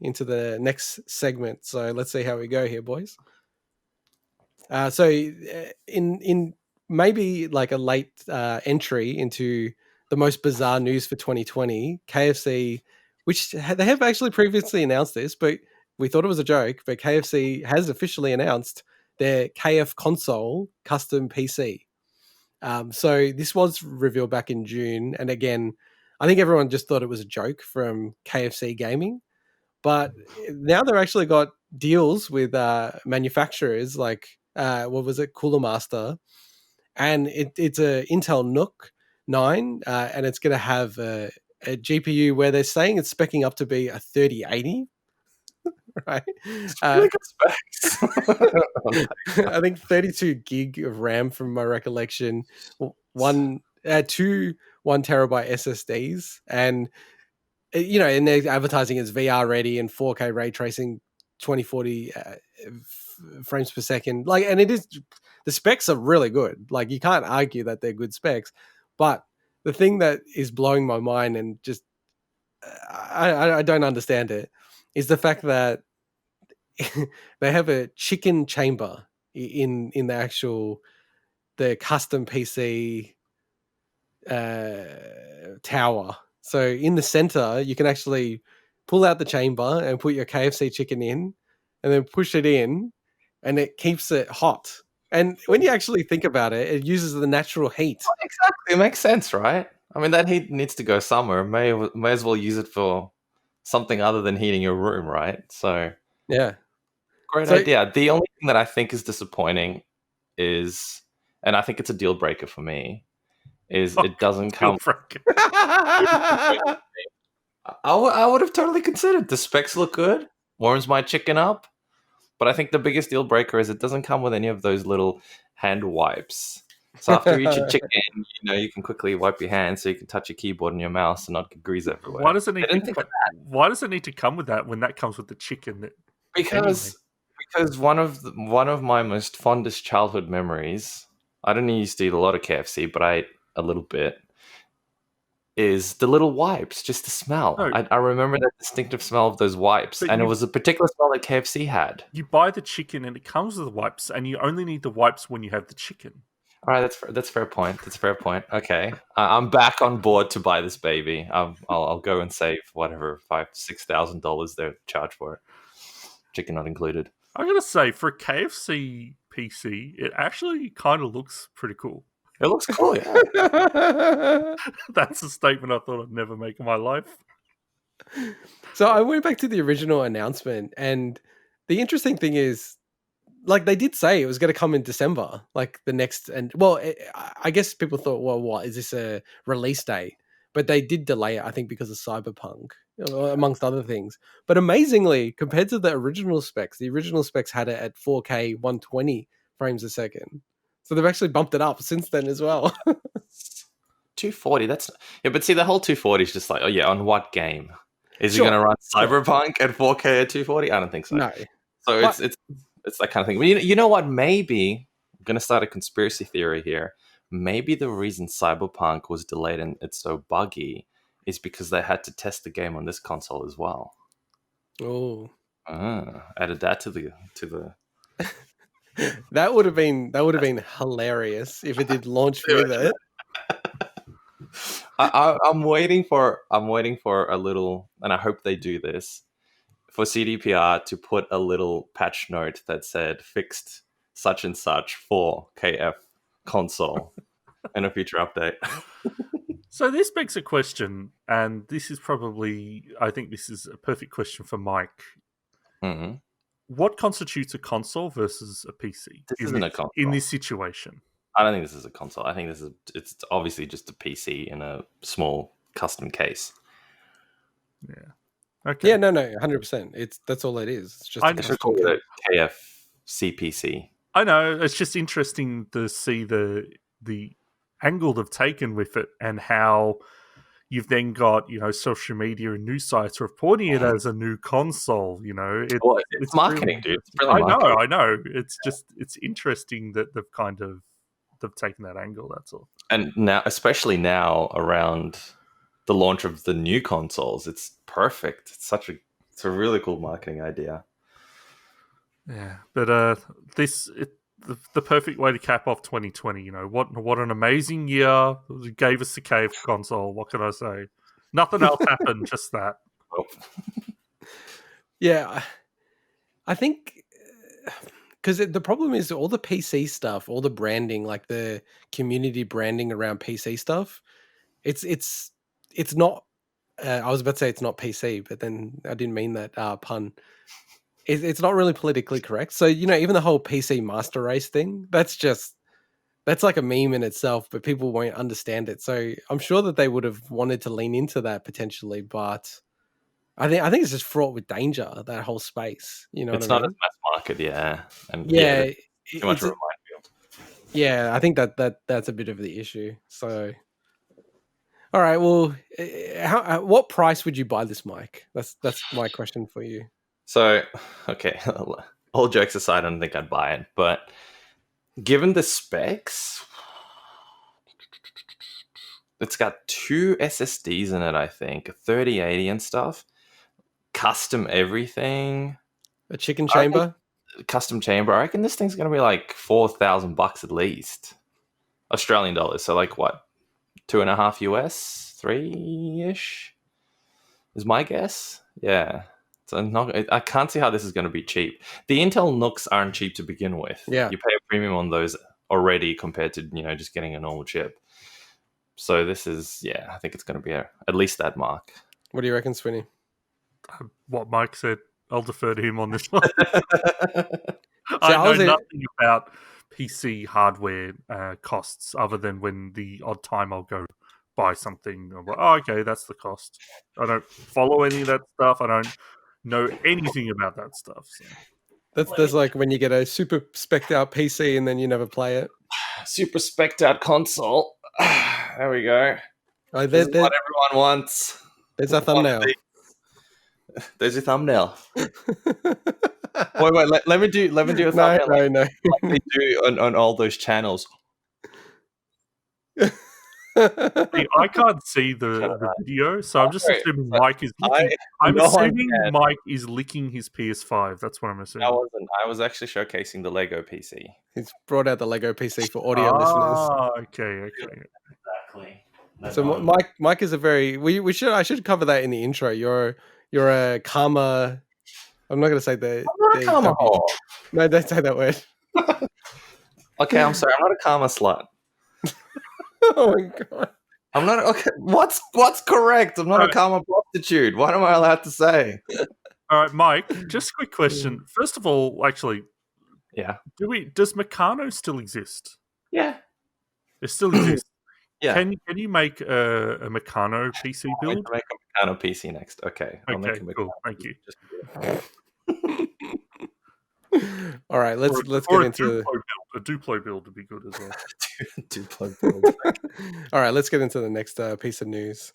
into the next segment. So let's see how we go here, boys. So in maybe like a late entry into the most bizarre news for 2020, KFC, which they have actually previously announced this, but we thought it was a joke, but KFC has officially announced their KFConsole custom PC. So this was revealed back in June, and again, I think everyone just thought it was a joke from KFC Gaming, but now they've actually got deals with manufacturers like what was it, Cooler Master, and it's a Intel Nook 9, and it's going to have a GPU where they're saying it's specking up to be a 3080. Right, It's really good specs. I think 32 gig of RAM from my recollection, two 1 terabyte SSDs, and and they're advertising as VR ready and 4K ray tracing, 2040 frames per second. Like, and it is, the specs are really good. Like, you can't argue that they're good specs. But the thing that is blowing my mind and just I don't understand it is the fact that they have a chicken chamber in the custom PC tower. So in the center, you can actually pull out the chamber and put your KFC chicken in, and then push it in, and it keeps it hot. And when you actually think about it, it uses the natural heat. Exactly, it makes sense, right? I mean, that heat needs to go somewhere. May as well use it for something other than heating your room, right? So yeah, great idea. The only thing that I think is disappointing is, and I think it's a deal breaker for me, is it doesn't come. I would have totally considered. The specs look good, warms my chicken up, but I think the biggest deal breaker is it doesn't come with any of those little hand wipes. So after you eat your chicken, you can quickly wipe your hands so you can touch your keyboard and your mouse and not get grease everywhere. Why does it need to come with that when that comes with the chicken? Because one of my most fondest childhood memories, I didn't used to eat a lot of KFC, but I ate a little bit, is the little wipes, just the smell. No. I remember that distinctive smell of those wipes, and it was a particular smell that KFC had. You buy the chicken and it comes with the wipes, and you only need the wipes when you have the chicken. All right, that's fair point. That's a fair point. Okay, I'm back on board to buy this baby. I'll go and save whatever $5,000-$6,000 they charge for it, chicken not included. I'm gonna say for a KFC PC, it actually kind of looks pretty cool. It looks cool, yeah. That's a statement I thought I'd never make in my life. So I went back to the original announcement, and the interesting thing is, like, they did say it was going to come in December, like the next, and I guess people thought, well, what is this, a release date? But they did delay it, I think, because of Cyberpunk, amongst other things. But amazingly, compared to the original specs had it at 4K 120 frames a second. So they've actually bumped it up since then as well. 240, but see, the whole 240 is just like, oh yeah, on what game? Is it going to run Cyberpunk at 4K at 240? I don't think so. No. So it's that kind of thing. But you know what? Maybe I'm going to start a conspiracy theory here. Maybe the reason Cyberpunk was delayed and it's so buggy is because they had to test the game on this console as well. Oh, added that to the. That would have been hilarious if it did launch with it. I'm waiting for a little, and I hope they do this, for CDPR to put a little patch note that said fixed such and such for KFConsole in a future update. So this begs a question, and this is probably, I think this is a perfect question for Mike. Mm-hmm. What constitutes a console versus a PC? This isn't a console. In this situation. I don't think this is a console. I think it's obviously just a PC in a small custom case. Yeah. Okay. Yeah, no, 100%. That's all it is. It's just I should call it a KFC PC. I know. It's just interesting to see the angle they've taken with it, and how you've then got, social media and news sites reporting it as a new console. It's marketing, dude. It's really marketing. I know. It's interesting that they've taken that angle. That's all. And now, especially now around the launch of the new consoles, it's perfect. It's It's a really cool marketing idea. Yeah, but the perfect way to cap off 2020. You know what an amazing year it gave us the KFConsole. What can I say? Nothing else happened, just that. Oh. Yeah, I think because the problem is all the PC stuff, all the branding, like the community branding around PC stuff. It's not. I was about to say it's not PC, but then I didn't mean that pun. It's not really politically correct. So even the whole PC master race thing, that's like a meme in itself, but people won't understand it. So I'm sure that they would have wanted to lean into that potentially, but I think it's just fraught with danger, that whole space. You know It's what I not mean? as mass market, yeah. And Yeah, too much it's of a minefield. yeah. I think that's a bit of the issue. So, all right. Well, what price would you buy this mic? That's my question for you. So, okay, all jokes aside, I don't think I'd buy it, but given the specs, it's got 2 SSDs in it, I think, a 3080 and stuff, custom everything, A chicken chamber? custom chamber. I reckon this thing's going to be like $4,000 at least, Australian dollars. So like what, 2.5 US, 3-ish is my guess. Yeah. So I can't see how this is going to be cheap. The Intel Nooks aren't cheap to begin with. Yeah. You pay a premium on those already compared to just getting a normal chip. So this is, I think it's going to be at least that mark. What do you reckon, Swinny? What Mike said, I'll defer to him on this one. So I know nothing about PC hardware costs other than when the odd time I'll go buy something. I'm like, oh, okay, that's the cost. I don't follow any of that stuff. I don't know anything about that stuff. So. That's like when you get a super spec'd out PC and then you never play it. Super spec'd out console. There we go. Oh, this is what everyone wants. There's a thumbnail. There's your thumbnail. wait. Let me do a thumbnail. No. Like they do on all those channels. See, I can't see the video, so I'm just assuming Mike is licking. I'm assuming Mike is licking his PS5. That's what I'm assuming. I was actually showcasing the Lego PC. He's brought out the Lego PC for audio listeners. Okay. Exactly. So Mike is a very I should cover that in the intro. You're a karma. I'm not going to say the. I'm not a karma whore. No, don't say that word. Okay, I'm sorry. I'm not a karma slut. Oh my god! I'm not. Okay, what's correct? I'm not a karma prostitute. What am I allowed to say? All right, Mike. Just a quick question. First of all, actually, yeah. Does Meccano still exist? Yeah, it still exists. Yeah. Can you make a Meccano PC build? I'll make a Meccano PC next. Okay. I'll make a Meccano cool. Thank you. All right, let's get into a Duplo build would be good as well. Duplo build. All right, let's get into the next piece of news.